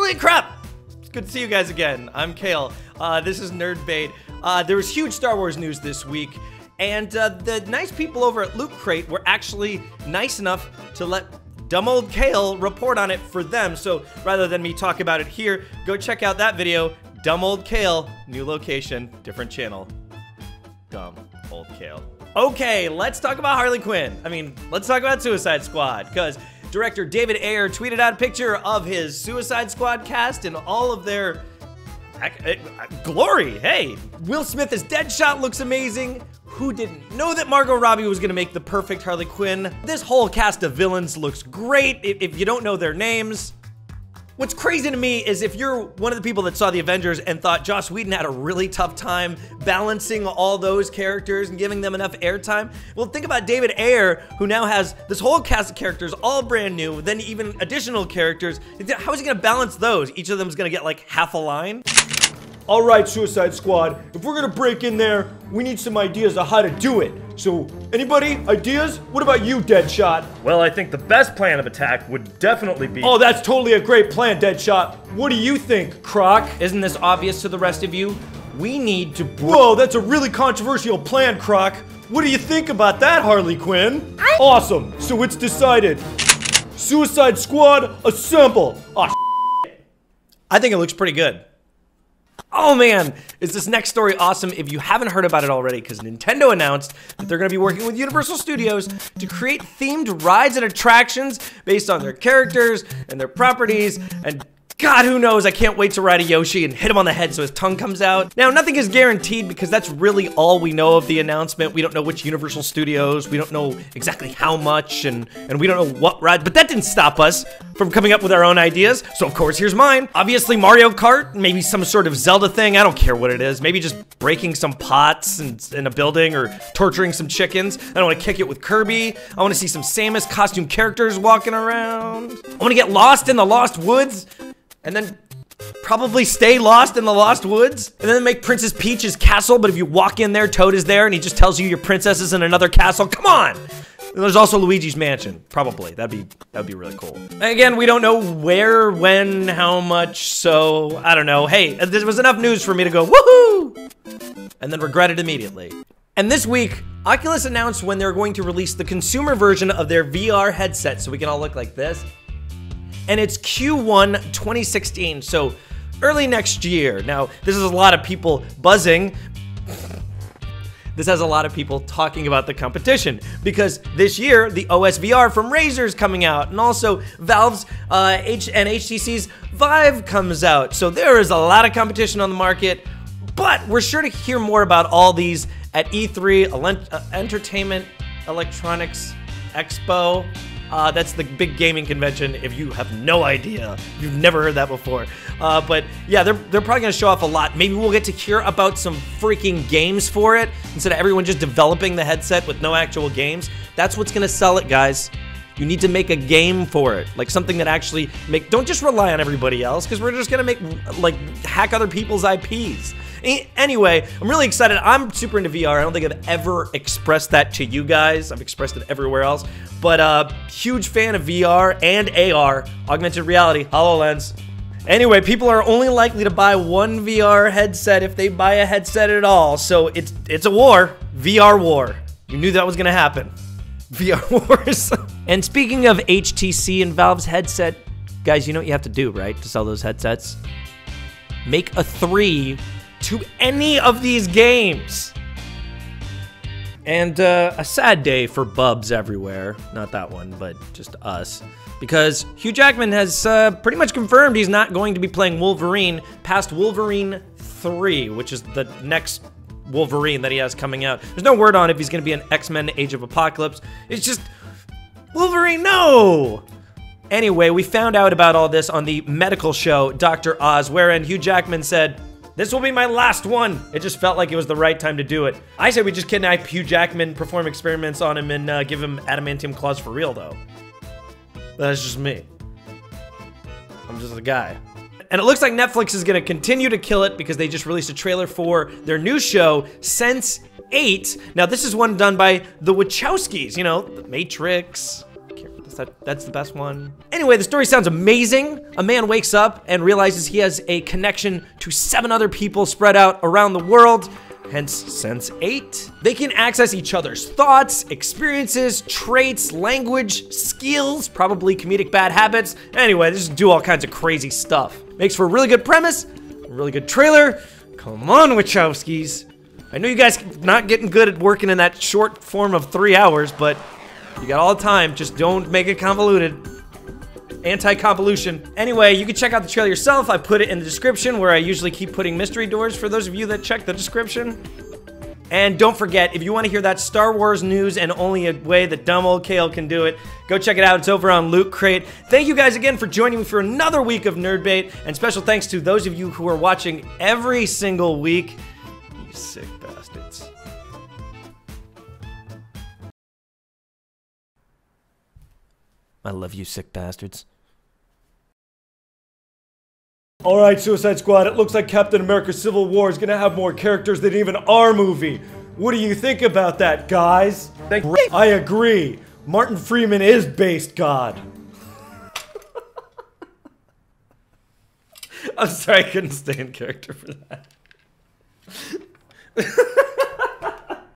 Holy crap! It's good to see you guys again. I'm Khail. This is Nerd Bait. There was huge Star Wars news this week, and the nice people over at Loot Crate were actually nice enough to let dumb old Khail report on it for them. So rather than me talk about it here, go check out that video. Dumb old Khail, new location, different channel. Dumb old Khail. Okay, let's talk about Harley Quinn. I mean, let's talk about Suicide Squad, because director David Ayer tweeted out a picture of his Suicide Squad cast in all of their glory. Hey, Will Smith as Deadshot looks amazing. Who didn't know that Margot Robbie was gonna make the perfect Harley Quinn? This whole cast of villains looks great if you don't know their names. What's crazy to me is if you're one of the people that saw the Avengers and thought Joss Whedon had a really tough time balancing all those characters and giving them enough airtime, well, think about David Ayer, who now has this whole cast of characters all brand new, then even additional characters. How is he gonna balance those? Each of them is gonna get like half a line? All right, Suicide Squad, if we're gonna break in there, we need some ideas on how to do it. So, anybody, ideas? What about you, Deadshot? Well, I think the best plan of attack would definitely be— Oh, that's totally a great plan, Deadshot. What do you think, Croc? Isn't this obvious to the rest of you? We need to— Whoa, that's a really controversial plan, Croc. What do you think about that, Harley Quinn? Awesome, so it's decided. Suicide Squad, assemble. Oh, I think it looks pretty good. Oh man, is this next story awesome if you haven't heard about it already, because Nintendo announced that they're going to be working with Universal Studios to create themed rides and attractions based on their characters and their properties, and God, who knows, I can't wait to ride a Yoshi and hit him on the head so his tongue comes out. Now, nothing is guaranteed because that's really all we know of the announcement. We don't know which Universal Studios, we don't know exactly how much, and we don't know what ride, but that didn't stop us from coming up with our own ideas. So of course, here's mine. Obviously Mario Kart, maybe some sort of Zelda thing, I don't care what it is. Maybe just breaking some pots in a building or torturing some chickens. I don't want to kick it with Kirby. I want to see some Samus costume characters walking around. I want to get lost in the Lost Woods, and then probably stay lost in the Lost Woods, and then make Princess Peach's castle, but if you walk in there, Toad is there, and he just tells you your princess is in another castle. Come on! And there's also Luigi's Mansion, probably. That'd be really cool. And again, we don't know where, when, how much, so I don't know. Hey, there was enough news for me to go, woohoo! And then regret it immediately. And this week, Oculus announced when they're going to release the consumer version of their VR headset, so we can all look like this. And it's Q1 2016, so early next year. Now, this is a lot of people buzzing. This has a lot of people talking about the competition, because this year, the OS VR from Razer is coming out, and also Valve's and HTC's Vive comes out. So there is a lot of competition on the market, but we're sure to hear more about all these at E3, Entertainment Electronics Expo. That's the big gaming convention, if you have no idea. You've never heard that before. But yeah, they're probably gonna show off a lot. Maybe we'll get to hear about some freaking games for it, instead of everyone just developing the headset with no actual games. That's what's gonna sell it, guys. You need to make a game for it. Like something that actually don't just rely on everybody else, because we're just gonna hack other people's IPs. Anyway, I'm really excited. I'm super into VR. I don't think I've ever expressed that to you guys. I've expressed it everywhere else. But huge fan of VR and AR, augmented reality, HoloLens. Anyway, people are only likely to buy one VR headset if they buy a headset at all. So it's a war, VR war. You knew that was gonna happen. VR wars. And speaking of HTC and Valve's headset, guys, you know what you have to do, right, to sell those headsets? Make a 3 to any of these games. And a sad day for bubs everywhere. Not that one, but just us. Because Hugh Jackman has pretty much confirmed he's not going to be playing Wolverine past Wolverine 3, which is the next Wolverine that he has coming out. There's no word on if he's going to be an X-Men Age of Apocalypse. It's just, Wolverine, no! Anyway, we found out about all this on the medical show, Dr. Oz, wherein Hugh Jackman said, "This will be my last one." It just felt like it was the right time to do it. I say we just kidnap Hugh Jackman, perform experiments on him, and give him adamantium claws for real, though. That's just me. I'm just a guy. And it looks like Netflix is gonna continue to kill it because they just released a trailer for their new show, Sense8. Now, this is one done by the Wachowskis, you know, The Matrix. I can't read this That's the best one. Anyway, the story sounds amazing. A man wakes up and realizes he has a connection to 7 other people spread out around the world. Hence, Sense 8. They can access each other's thoughts, experiences, traits, language, skills, probably comedic bad habits. Anyway, they just do all kinds of crazy stuff. Makes for a really good premise, a really good trailer. Come on, Wachowskis. I know you guys not getting good at working in that short form of 3 hours, but you got all the time. Just don't make it convoluted. Anti-convolution. Anyway, you can check out the trailer yourself. I put it in the description where I usually keep putting mystery doors for those of you that check the description. And don't forget, if you want to hear that Star Wars news and only a way that dumb old Khail can do it, go check it out. It's over on Loot Crate. Thank you guys again for joining me for another week of Nerdbait, and special thanks to those of you who are watching every single week. You sick bastards. I love you, sick bastards. Alright, Suicide Squad, it looks like Captain America Civil War is gonna have more characters than even our movie. What do you think about that, guys? I agree. Martin Freeman is based God. I'm sorry, I couldn't stay in character for that.